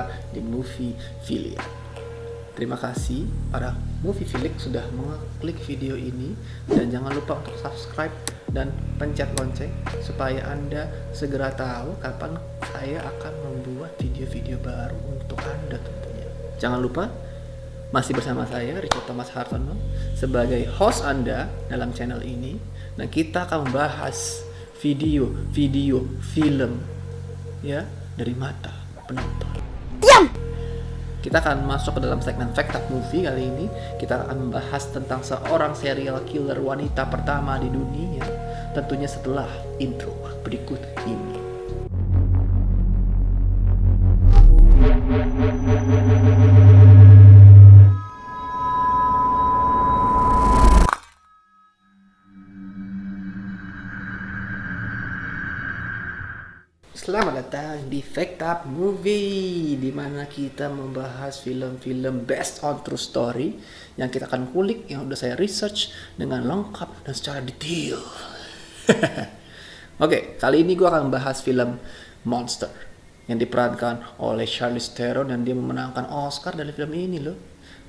kita di Movie Filia. Terima kasih para Movie Filik sudah mengklik video ini, dan jangan lupa untuk subscribe dan pencet lonceng supaya Anda segera tahu kapan saya akan membuat video-video baru untuk Anda tentunya. Jangan lupa masih bersama saya Richard Thomas Hartono sebagai host Anda dalam channel ini, dan kita akan membahas video-video film ya dari mata penonton. Kita akan masuk ke dalam segmen Fact Up Movie. Kali ini kita akan membahas tentang seorang serial killer wanita pertama di dunia, tentunya setelah intro berikut ini. Selamat datang di Fact Up Movie, di mana kita membahas film-film based on true story yang kita akan kulik, yang udah saya research dengan lengkap dan secara detail. Oke, kali ini gue akan membahas film Monster yang diperankan oleh Charlize Theron, dan dia memenangkan Oscar dari film ini loh.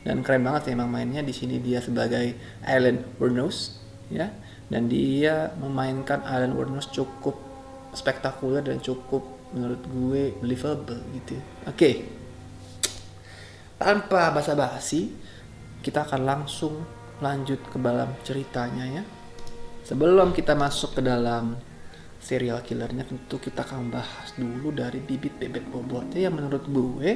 Dan keren banget ya emang mainnya. Di sini dia sebagai Aileen Wuornos ya, dan dia memainkan Aileen Wuornos cukup spektakuler dan cukup menurut gue believable gitu. Oke. Tanpa basa-basi, kita akan langsung lanjut ke dalam ceritanya ya. Sebelum kita masuk ke dalam serial killernya, tentu kita akan bahas dulu dari bibit bebek bobotnya yang menurut gue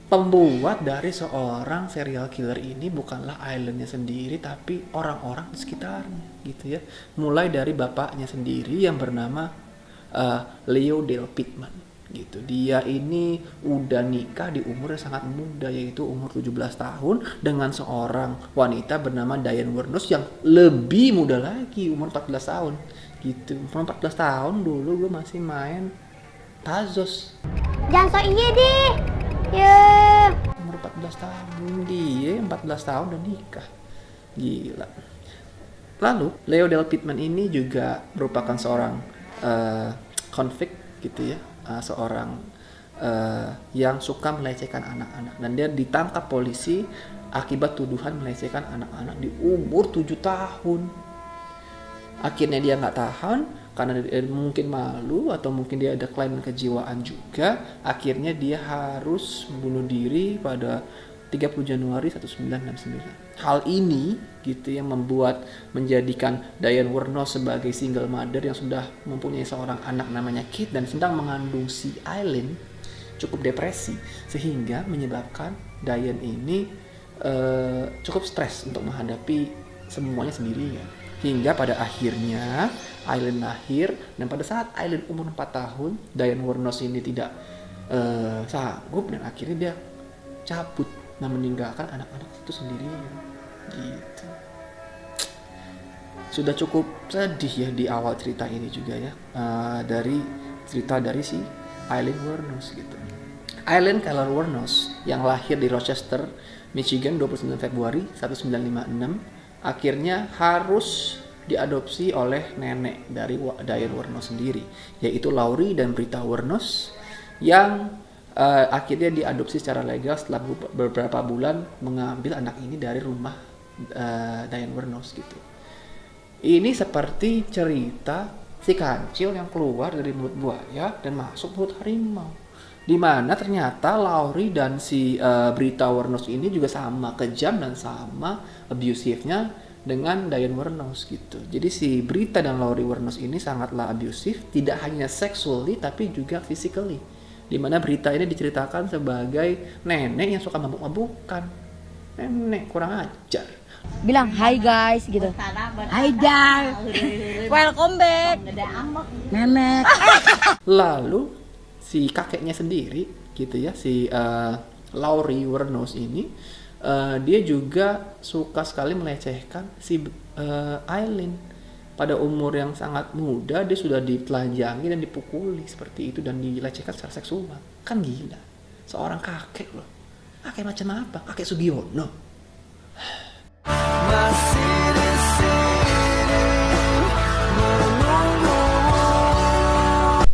pembuat dari seorang serial killer ini bukanlah Aileen-nya sendiri, tapi orang-orang di sekitarnya gitu ya. Mulai dari bapaknya sendiri yang bernama Leo Dale Pittman gitu. Dia ini udah nikah di umur yang sangat muda, yaitu umur 17 tahun dengan seorang wanita bernama Diane Wuornos yang lebih muda lagi, umur 14 tahun gitu. Umur 14 tahun dulu gue masih main Tazos. Jangan so iya deh. Ya. Umur 14 tahun, dia 14 tahun udah nikah. Gila. Lalu, Leo Dale Pittman ini juga merupakan seorang konvict gitu ya. Seorang yang suka melecehkan anak-anak. Dan dia ditangkap polisi akibat tuduhan melecehkan anak-anak di umur 7 tahun. Akhirnya dia nggak tahan, karena dia mungkin malu atau mungkin dia ada kelainan kejiwaan juga. Akhirnya dia harus bunuh diri pada 30 Januari 1969. Hal ini gitu yang menjadikan Diane Wuornos sebagai single mother yang sudah mempunyai seorang anak namanya Kate dan sedang mengandung si Aileen cukup depresi, sehingga menyebabkan Diane ini cukup stres untuk menghadapi semuanya sendirian. Hingga pada akhirnya Aileen lahir, dan pada saat Aileen umur 4 tahun, Diane Wuornos ini tidak sanggup, dan akhirnya dia cabut dan meninggalkan anak-anak itu sendirian gitu. Sudah cukup sedih ya di awal cerita ini juga ya, dari cerita dari si Aileen Wuornos gitu. Aileen Keller Wuornos yang lahir di Rochester, Michigan 29 Februari 1956 akhirnya harus diadopsi oleh nenek dari Diane Wuornos sendiri, yaitu Laurie dan Britta Wuornos, yang akhirnya diadopsi secara legal setelah beberapa bulan mengambil anak ini dari rumah Diane Wuornos gitu. Ini seperti cerita si kancil yang keluar dari mulut buaya dan masuk mulut harimau, di mana ternyata Laurie dan si Britta Wuornos ini juga sama kejam dan sama abusive-nya dengan Diane Wuornos gitu. Jadi si Britta dan Laurie Wuornos ini sangatlah abusive, tidak hanya sexually tapi juga physically. Di mana Britta ini diceritakan sebagai nenek yang suka mabuk-mabukan. Nenek kurang ajar. Bilang hi guys gitu. Hi guys. Welcome back. Memek. Lalu si kakeknya sendiri gitu ya, si Laurie Wuornos ini dia juga suka sekali melecehkan si Aileen. Pada umur yang sangat muda dia sudah ditelanjangi dan dipukuli seperti itu dan dilecehkan secara seksual. Kan gila. Seorang kakek loh. Kakek macam apa? Kakek Sugiono.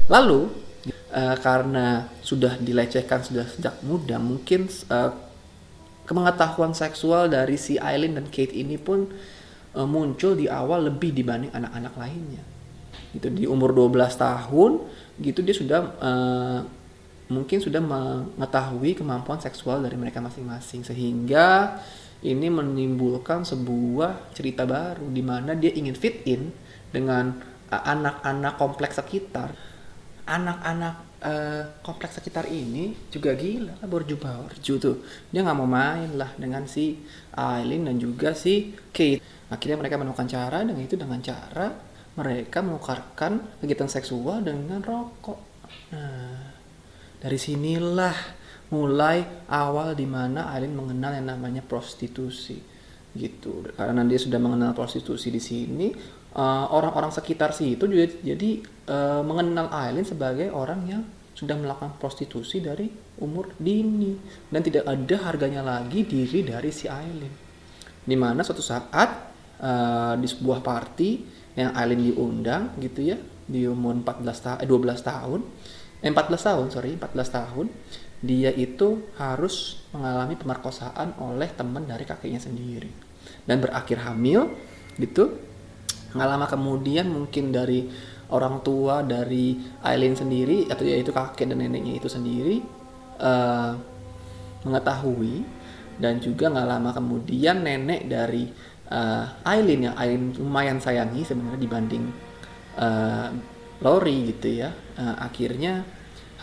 Lalu karena sudah dilecehkan sudah sejak muda, mungkin pengetahuan seksual dari si Aileen dan Kate ini pun muncul di awal lebih dibanding anak-anak lainnya. Gitu, di umur 12 tahun gitu dia sudah mungkin sudah mengetahui kemampuan seksual dari mereka masing-masing, sehingga ini menimbulkan sebuah cerita baru di mana dia ingin fit in dengan anak-anak kompleks sekitar. Anak-anak kompleks sekitar ini juga gila, borju tuh. Dia nggak mau main lah dengan si Aileen dan juga si Kate. Akhirnya mereka menemukan cara dengan cara mereka menukarkan kegiatan seksual dengan rokok. Nah, dari sinilah mulai awal dimana Aileen mengenal yang namanya prostitusi, gitu. Karena dia sudah mengenal prostitusi di sini, orang-orang sekitar situ juga jadi mengenal Aileen sebagai orang yang sudah melakukan prostitusi dari umur dini dan tidak ada harganya lagi diri dari si Aileen. Dimana suatu saat di sebuah party yang Aileen diundang gitu ya, di umur 12 tahun, dia itu harus mengalami pemerkosaan oleh teman dari kakeknya sendiri dan berakhir hamil gitu. Nggak lama kemudian mungkin dari orang tua dari Aileen sendiri atau yaitu kakek dan neneknya itu sendiri mengetahui, dan juga nggak lama kemudian nenek dari Aileen yang Aileen lumayan sayangi sebenarnya dibanding Lori gitu ya, akhirnya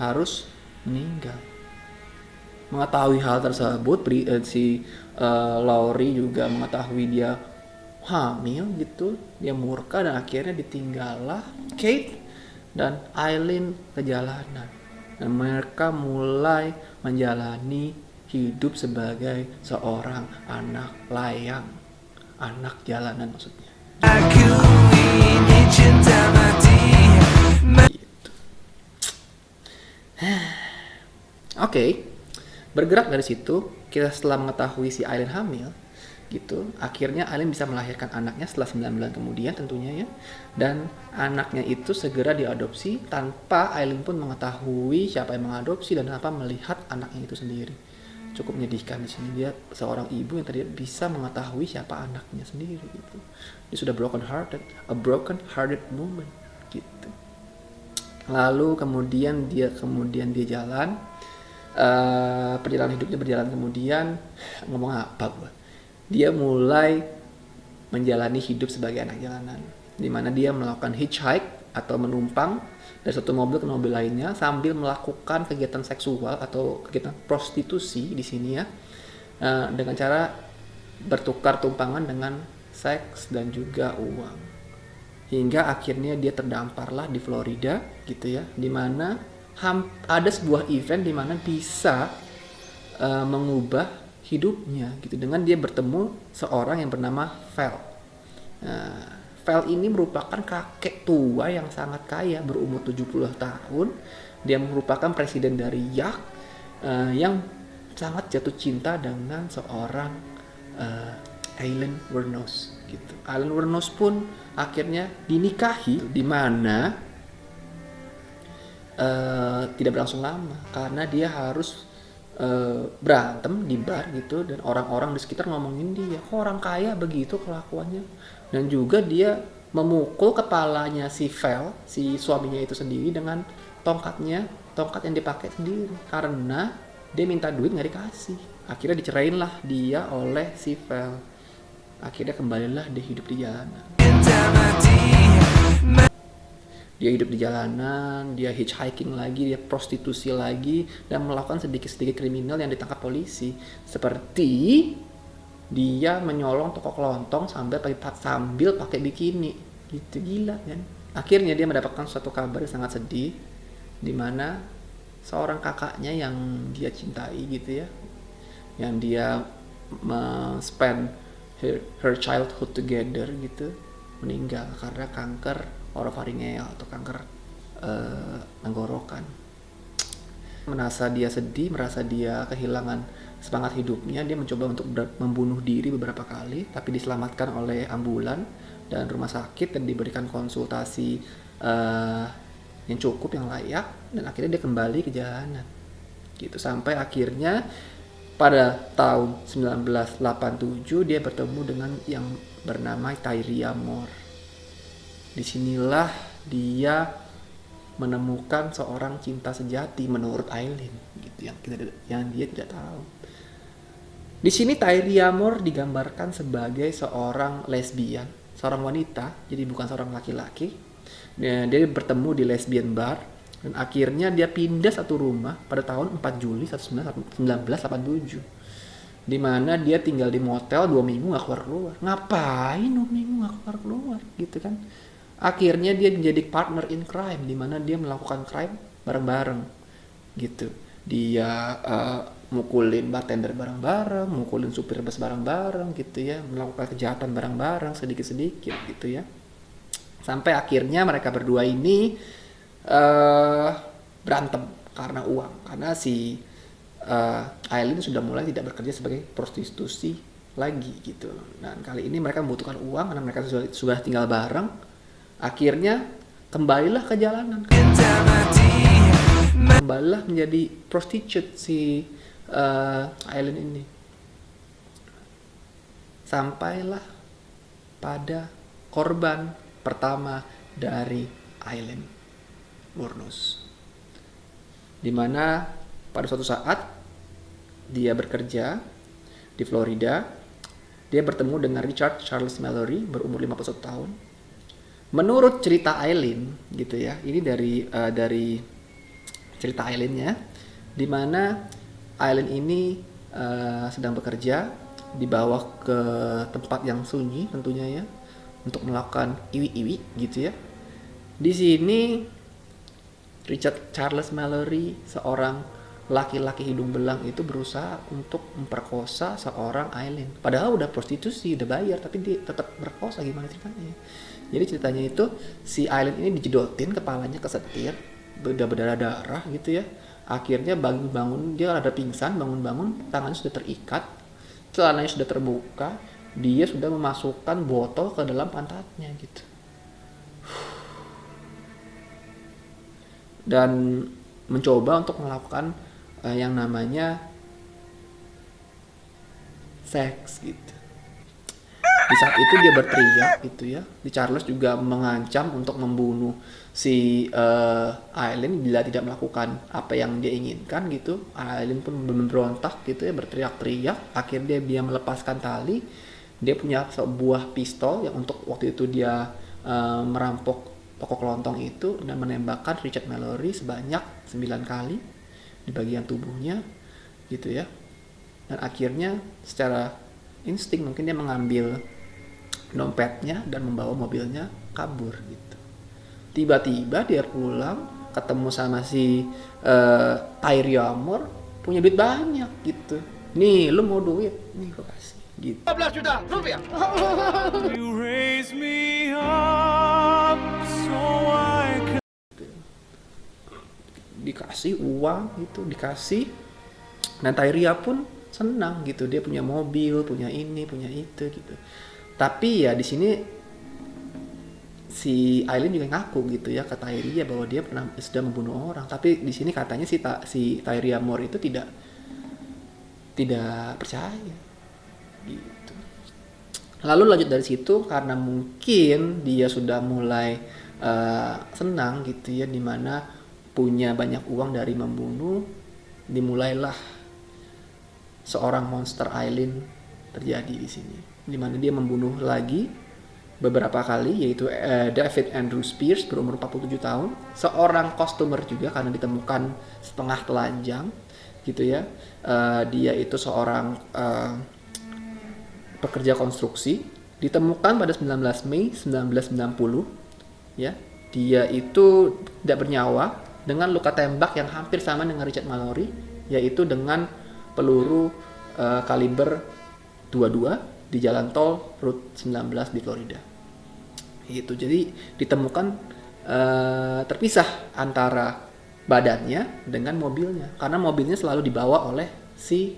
harus meninggal. Mengetahui hal tersebut, si Lori juga mengetahui dia hamil gitu, dia murka dan akhirnya ditinggallah Kate dan Aileen ke jalanan, dan mereka mulai menjalani hidup sebagai seorang anak layang, anak jalanan maksudnya. Gitu. Oke, bergerak dari situ, kita setelah mengetahui si Aileen hamil gitu, akhirnya Aileen bisa melahirkan anaknya setelah 9 bulan kemudian tentunya ya, dan anaknya itu segera diadopsi tanpa Aileen pun mengetahui siapa yang mengadopsi dan tanpa melihat anaknya itu sendiri. Cukup menyedihkan di sini, dia seorang ibu yang tadi bisa mengetahui siapa anaknya sendiri gitu. Dia sudah a broken hearted woman gitu. Lalu kemudian dia jalan, perjalanan hidupnya berjalan, kemudian ngomong apa gue? Dia mulai menjalani hidup sebagai anak jalanan, di mana dia melakukan hitchhike atau menumpang dari satu mobil ke mobil lainnya sambil melakukan kegiatan seksual atau kegiatan prostitusi di sini ya, dengan cara bertukar tumpangan dengan seks dan juga uang, hingga akhirnya dia terdamparlah di Florida gitu ya, di mana ada sebuah event di mana bisa mengubah hidupnya gitu dengan dia bertemu seorang yang bernama Val. Val ini merupakan kakek tua yang sangat kaya berumur 70 tahun. Dia merupakan presiden dari Yacht yang sangat jatuh cinta dengan seorang Aileen Wuornos gitu. Aileen Wuornos pun akhirnya dinikahi, di mana tidak berlangsung lama karena dia harus berantem di bar gitu, dan orang-orang di sekitar ngomongin dia, kok orang kaya begitu kelakuannya, dan juga dia memukul kepalanya si Val, si suaminya itu sendiri dengan tongkat yang dipakai sendiri karena dia minta duit nggak dikasih. Akhirnya dicerain lah dia oleh si Val. Akhirnya kembalilah dia hidup di jalanan. Dia hidup di jalanan, dia hitchhiking lagi, dia prostitusi lagi, dan melakukan sedikit-sedikit kriminal yang ditangkap polisi. Seperti dia menyolong toko kelontong sambil pakai bikini. Gitu, gila kan. Akhirnya dia mendapatkan suatu kabar yang sangat sedih, di mana seorang kakaknya yang dia cintai gitu ya, yang dia spend her childhood together gitu, meninggal karena kanker oropharyngeal atau kanker tenggorokan. Merasa dia sedih, merasa dia kehilangan semangat hidupnya, dia mencoba untuk membunuh diri beberapa kali, tapi diselamatkan oleh ambulan dan rumah sakit dan diberikan konsultasi yang cukup, yang layak, dan akhirnya dia kembali ke jalanan gitu. Sampai akhirnya pada tahun 1987 dia bertemu dengan yang bernama Tyria Moore. Disinilah dia menemukan seorang cinta sejati menurut Aileen gitu, yang dia tidak tahu. Di sini Tyria Moore digambarkan sebagai seorang lesbian, seorang wanita, jadi bukan seorang laki-laki. Dia bertemu di lesbian bar dan akhirnya dia pindah satu rumah pada tahun 4 Juli 1987. Di mana dia tinggal di motel 2 minggu gak keluar-keluar. Ngapain 2 minggu gak keluar-keluar gitu kan. Akhirnya dia menjadi partner in crime, di mana dia melakukan crime bareng-bareng gitu. Dia mukulin bartender bareng-bareng, mukulin supir bus bareng-bareng gitu ya, melakukan kejahatan bareng-bareng sedikit-sedikit gitu ya. Sampai akhirnya mereka berdua ini berantem karena uang, karena si Aileen sudah mulai tidak bekerja sebagai prostitusi lagi gitu. Dan kali ini mereka membutuhkan uang karena mereka sudah tinggal bareng. Akhirnya kembalilah ke jalanan, kembalilah menjadi prostitute si Aileen ini. Sampailah pada korban pertama dari Aileen Wuornos, di mana pada suatu saat dia bekerja di Florida, dia bertemu dengan Richard Charles Mallory berumur 51 tahun. Menurut cerita Aileen gitu ya, ini dari cerita Aileen-nya, di mana Aileen ini sedang bekerja, dibawa ke tempat yang sunyi tentunya ya, untuk melakukan iwi-iwi gitu ya. Di sini Richard Charles Mallory, seorang laki-laki hidung belang itu berusaha untuk memperkosa seorang Aileen. Padahal udah prostitusi, udah bayar, tapi dia tetap berkosa. Gimana ceritanya? Jadi ceritanya itu si Aileen ini dijedotin, kepalanya kesetir, udah berdarah-darah gitu ya. Akhirnya bangun-bangun, dia ada pingsan, bangun-bangun, tangannya sudah terikat, celananya sudah terbuka, dia sudah memasukkan botol ke dalam pantatnya gitu. Dan mencoba untuk melakukan yang namanya seks gitu. Di saat itu dia berteriak gitu ya. Di Charles juga mengancam untuk membunuh si Aileen bila tidak melakukan apa yang dia inginkan gitu. Aileen pun memberontak gitu ya, berteriak-teriak. Akhirnya dia melepaskan tali. Dia punya sebuah pistol yang untuk waktu itu dia merampok toko kelontong itu dan menembakkan Richard Mallory sebanyak 9 kali di bagian tubuhnya gitu ya. Dan akhirnya secara insting mungkin dia mengambil dompetnya dan membawa mobilnya kabur gitu. Tiba-tiba dia pulang ketemu sama si Tyria Moore, punya duit banyak gitu. Nih lu mau duit, nih gue kasih gitu. 15 juta rupiah. You raise me up so I can... Dikasih uang gitu, dikasih. Dan Tyria pun senang gitu, dia punya mobil, punya ini, punya itu gitu. Tapi ya di sini si Aileen juga ngaku gitu ya ke Tyria bahwa dia sudah membunuh orang. Tapi di sini katanya si Tyria Moore itu tidak percaya gitu. Lalu lanjut dari situ, karena mungkin dia sudah mulai senang gitu ya, dimana punya banyak uang dari membunuh, dimulailah seorang monster Aileen terjadi di sini, di mana dia membunuh lagi beberapa kali, yaitu David Andrew Spears berumur 47 tahun, seorang customer juga karena ditemukan setengah telanjang gitu ya. Dia itu seorang pekerja konstruksi, ditemukan pada 19 Mei 1990 ya. Dia itu tidak bernyawa dengan luka tembak yang hampir sama dengan Richard Mallory, yaitu dengan peluru kaliber 22 di jalan tol Route 19 di Florida. Gitu. Jadi ditemukan terpisah antara badannya dengan mobilnya, karena mobilnya selalu dibawa oleh si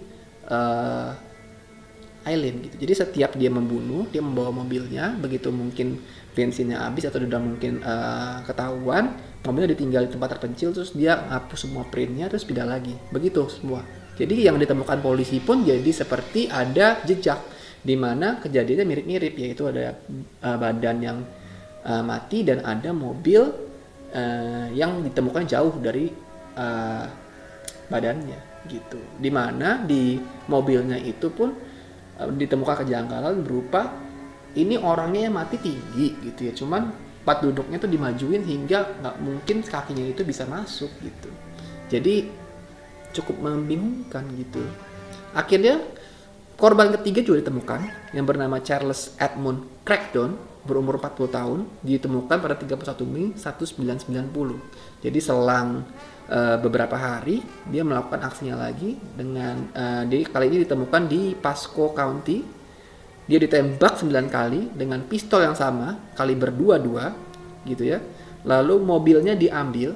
Aileen gitu. Jadi setiap dia membunuh, dia membawa mobilnya, begitu mungkin bensinnya habis atau udah mungkin ketahuan, mobilnya ditinggal di tempat terpencil, terus dia ngapus semua printnya, terus pindah lagi. Begitu semua. Jadi yang ditemukan polisi pun jadi seperti ada jejak, di mana kejadiannya mirip-mirip, yaitu ada badan yang mati dan ada mobil yang ditemukan jauh dari badannya gitu. Di mana di mobilnya itu pun ditemukan kejanggalan berupa ini orangnya yang mati tinggi gitu ya, cuman tempat duduknya tuh dimajuin hingga nggak mungkin kakinya itu bisa masuk gitu. Jadi cukup membingungkan gitu. Akhirnya korban ketiga juga ditemukan yang bernama Charles Edmund Crackdown, berumur 40 tahun, ditemukan pada 31 Mei 1990. Jadi selang beberapa hari dia melakukan aksinya lagi dengan kali ini ditemukan di Pasco County. Dia ditembak 9 kali dengan pistol yang sama kaliber 22 gitu ya. Lalu mobilnya diambil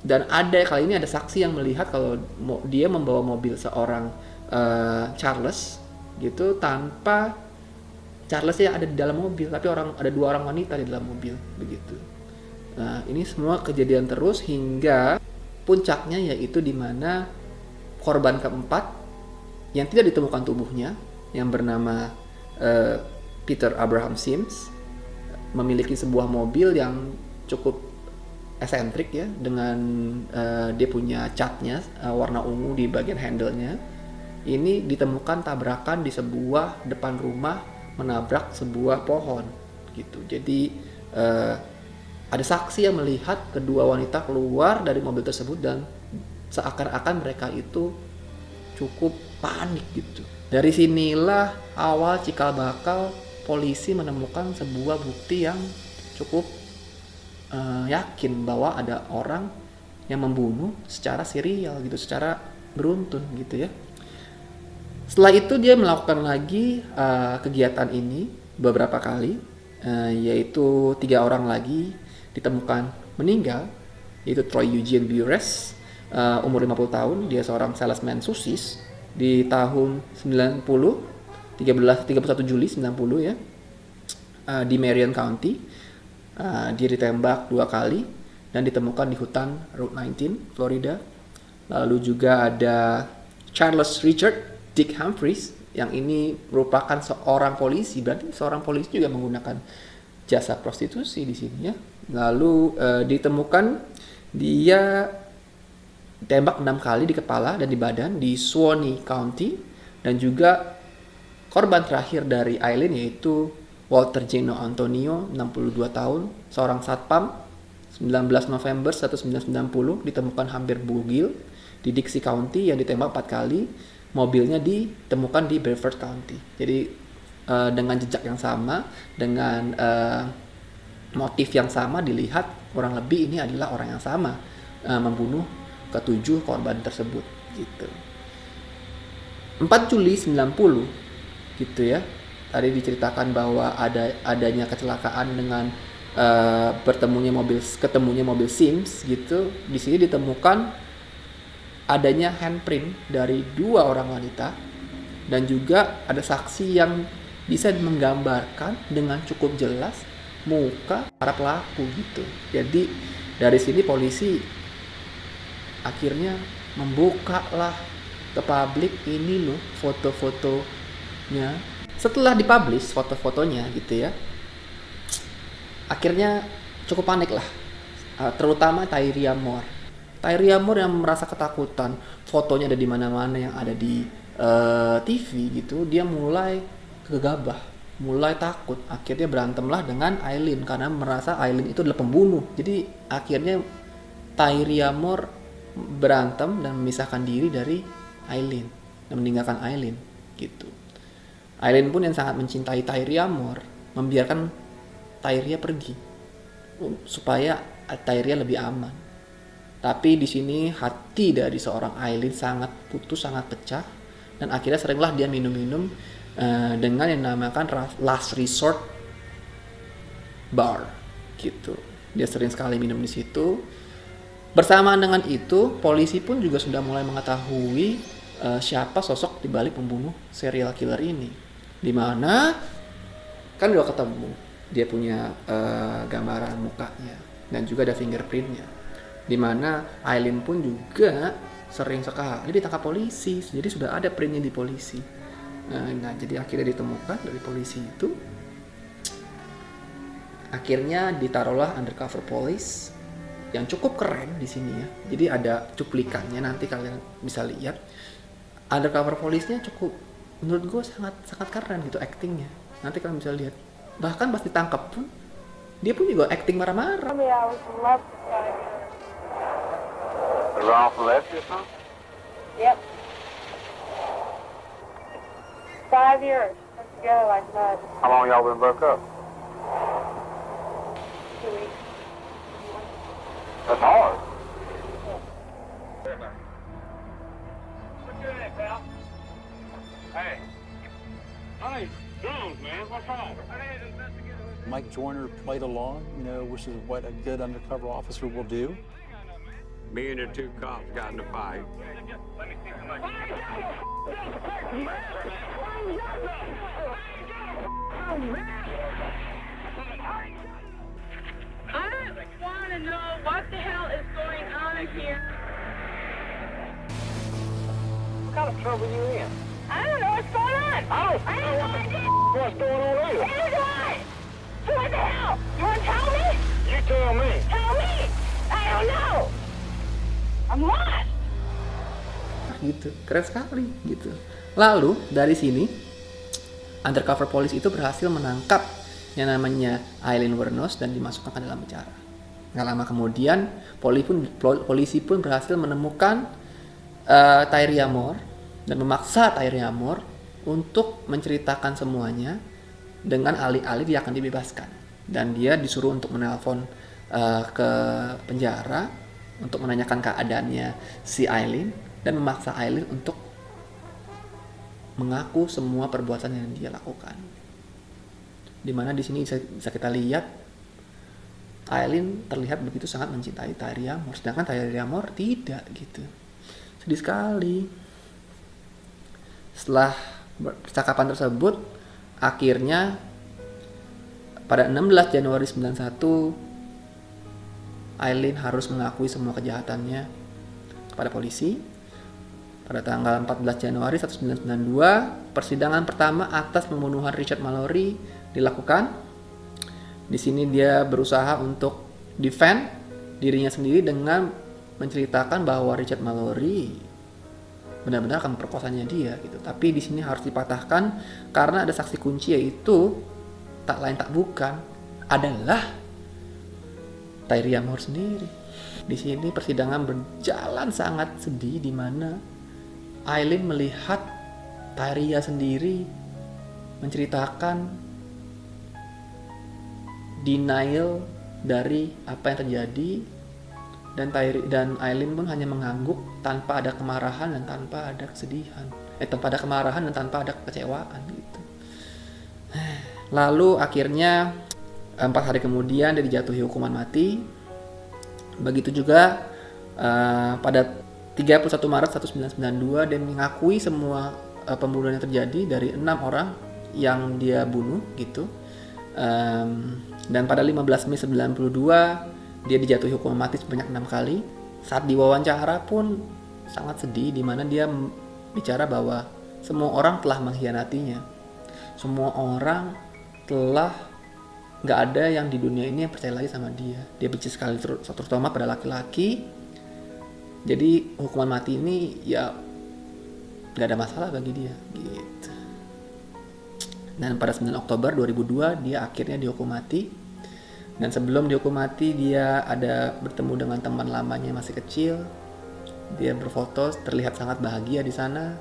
dan kali ini ada saksi yang melihat kalau dia membawa mobil seorang Charles gitu tanpa Charles ya ada di dalam mobil, tapi ada 2 orang wanita di dalam mobil begitu. Nah, ini semua kejadian terus hingga puncaknya yaitu di mana korban keempat yang tidak ditemukan tubuhnya yang bernama Peter Abraham Sims memiliki sebuah mobil yang cukup esentrik ya, dengan dia punya catnya warna ungu di bagian handle-nya. Ini ditemukan tabrakan di sebuah depan rumah menabrak sebuah pohon gitu. Jadi ada saksi yang melihat kedua wanita keluar dari mobil tersebut dan seakan-akan mereka itu cukup panik gitu. Dari sinilah awal cikal bakal polisi menemukan sebuah bukti yang cukup yakin bahwa ada orang yang membunuh secara serial gitu, secara beruntun gitu ya. Setelah itu dia melakukan lagi kegiatan ini beberapa kali, yaitu 3 orang lagi ditemukan meninggal, yaitu Troy Eugene Bures, umur 50 tahun, dia seorang salesman sosis di tahun 31 Juli 90 ya, di Marion County. Dia ditembak 2 kali dan ditemukan di hutan Route 19, Florida. Lalu juga ada Charles Richard Dick Humphreys, yang ini merupakan seorang polisi, berarti seorang polisi juga menggunakan jasa prostitusi di sini ya. Lalu ditemukan dia tembak 6 kali di kepala dan di badan di Suwannee County. Dan juga korban terakhir dari Aileen yaitu Walter Geno Antonio, 62 tahun, seorang satpam, 19 November 1990 ditemukan hampir bugil di Dixie County yang ditembak 4 kali. Mobilnya ditemukan di Beaufort County. Jadi dengan jejak yang sama, dengan motif yang sama, dilihat kurang lebih ini adalah orang yang sama membunuh ke-7 korban tersebut gitu. 4 Juli 90 gitu ya. Tadi diceritakan bahwa adanya kecelakaan dengan ketemunya mobil Sims gitu. Di sini ditemukan adanya handprint dari 2 orang wanita dan juga ada saksi yang bisa menggambarkan dengan cukup jelas muka para pelaku gitu. Jadi dari sini polisi akhirnya membuka lah ke publik ini loh foto-fotonya. Setelah dipublish foto-fotonya gitu ya, akhirnya cukup panik lah, terutama Tyria Moore yang merasa ketakutan, fotonya ada di mana-mana yang ada di TV gitu. Dia mulai gegabah, mulai takut. Akhirnya berantemlah dengan Aileen karena merasa Aileen itu adalah pembunuh. Jadi akhirnya Tyria Moore berantem dan memisahkan diri dari Aileen dan meninggalkan Aileen gitu. Aileen pun yang sangat mencintai Tyria Moore membiarkan Tyria pergi supaya Tyria lebih aman. Tapi di sini hati dari seorang Aileen sangat putus, sangat pecah, dan akhirnya seringlah dia minum-minum dengan yang dinamakan last resort bar gitu. Dia sering sekali minum di situ. Bersamaan dengan itu, polisi pun juga sudah mulai mengetahui siapa sosok dibalik pembunuh serial killer ini. Dimana kan udah ketemu, dia punya gambaran mukanya dan juga ada fingerprintnya. Dimana Aileen pun juga sering sekali ditangkap polisi, jadi sudah ada printnya di polisi. Nah, jadi akhirnya ditemukan dari polisi itu. Akhirnya ditaruhlah undercover police yang cukup keren di sini ya. Jadi ada cuplikannya, nanti kalian bisa lihat. Undercover police-nya cukup, menurut gue sangat keren gitu actingnya. Nanti kalian bisa lihat. Bahkan pas ditangkap pun dia pun juga acting marah-marah. Wrong from left or something? Yep. 5 years. Let's go like that. How long y'all been broke up? 2 weeks. That's hard. What's your name, pal? Hey. Honey, Jones, man. What's wrong? Mike Joyner played along, which is what a good undercover officer will do. Me and the two cops got in a fight. I want to know what the hell is going on here. What kind of trouble you in? I don't know what's going on. I have no idea. What's going on either? Neither do I. So what the hell? You want to tell me? You tell me. Tell me. I don't know. I'm lost. Gitu, keren sekali gitu. Lalu dari sini undercover police itu berhasil menangkap yang namanya Aileen Wuornos dan dimasukkan ke dalam penjara. Nggak lama kemudian polisi pun berhasil menemukan Tyria Moore dan memaksa Tyria Moore untuk menceritakan semuanya dengan alih-alih dia akan dibebaskan, dan dia disuruh untuk menelpon ke penjara untuk menanyakan keadaannya si Aileen dan memaksa Aileen untuk mengaku semua perbuatan yang dia lakukan. Dimana di sini bisa kita lihat Aileen terlihat begitu sangat mencintai Tyria Moore, sedangkan Tyria Moore tidak gitu. Sedih sekali. Setelah percakapan tersebut, akhirnya pada 16 Januari 91 Aileen harus mengakui semua kejahatannya kepada polisi. Pada tanggal 14 Januari 1992, persidangan pertama atas pembunuhan Richard Mallory dilakukan. Di sini dia berusaha untuk defend dirinya sendiri dengan menceritakan bahwa Richard Mallory benar-benar akan memperkosanya dia gitu. Tapi di sini harus dipatahkan karena ada saksi kunci, yaitu tak lain tak bukan adalah Tyria Moore sendiri. Di sini persidangan berjalan sangat sedih, di mana Aileen melihat Tyria sendiri menceritakan denial dari apa yang terjadi, dan Aileen pun hanya mengangguk tanpa ada kemarahan dan tanpa ada kesedihan, tanpa ada kemarahan dan tanpa ada kekecewaan gitu. Lalu akhirnya 4 hari kemudian dia dijatuhi hukuman mati. Begitu juga pada 31 Maret 1992 dia mengakui semua pembunuhan yang terjadi dari 6 orang yang dia bunuh gitu. Dan pada 15 Mei 92 dia dijatuhi hukuman mati sebanyak 6 kali. Saat diwawancara pun sangat sedih, di mana dia bicara bahwa semua orang telah mengkhianatinya. Semua orang telah nggak ada yang di dunia ini yang percaya lagi sama dia. Dia benci sekali terutama pada laki-laki. Jadi hukuman mati ini ya nggak ada masalah bagi dia gitu. Dan pada 9 Oktober 2002 dia akhirnya dihukum mati. Dan sebelum dihukum mati dia ada bertemu dengan teman lamanya yang masih kecil. Dia berfoto, terlihat sangat bahagia di sana.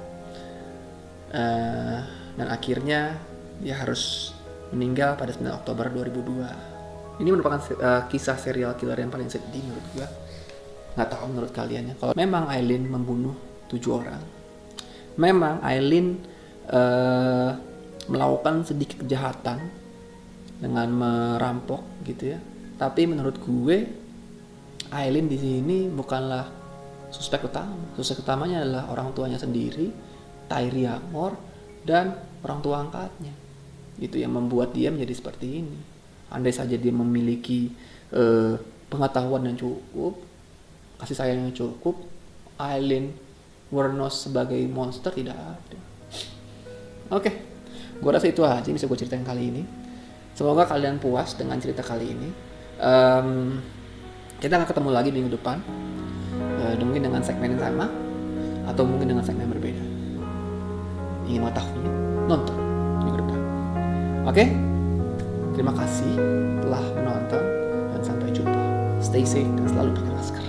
Dan akhirnya dia harus meninggal pada 9 Oktober 2002. Ini merupakan kisah serial killer yang paling sedih menurut gue. Nggak tahu menurut kalian ya. Kalau memang Aileen membunuh 7 orang, memang Aileen melakukan sedikit kejahatan dengan merampok gitu ya. Tapi menurut gue Aileen di sini bukanlah suspek utamanya adalah orang tuanya sendiri, Tyree Amor, dan orang tua angkatnya. Itu yang membuat dia menjadi seperti ini. Andai saja dia memiliki pengetahuan yang cukup, kasih sayang yang cukup, Aileen Wuornos sebagai monster tidak ada. Oke, gue rasa itu aja yang bisa gue ceritain kali ini. Semoga kalian puas dengan cerita kali ini. Kita akan ketemu lagi minggu depan, mungkin dengan segmen yang sama atau mungkin dengan segmen yang berbeda. Ingin mengetahuinya, nonton minggu depan. Oke, terima kasih telah menonton dan sampai jumpa. Stay safe dan selalu pakai masker.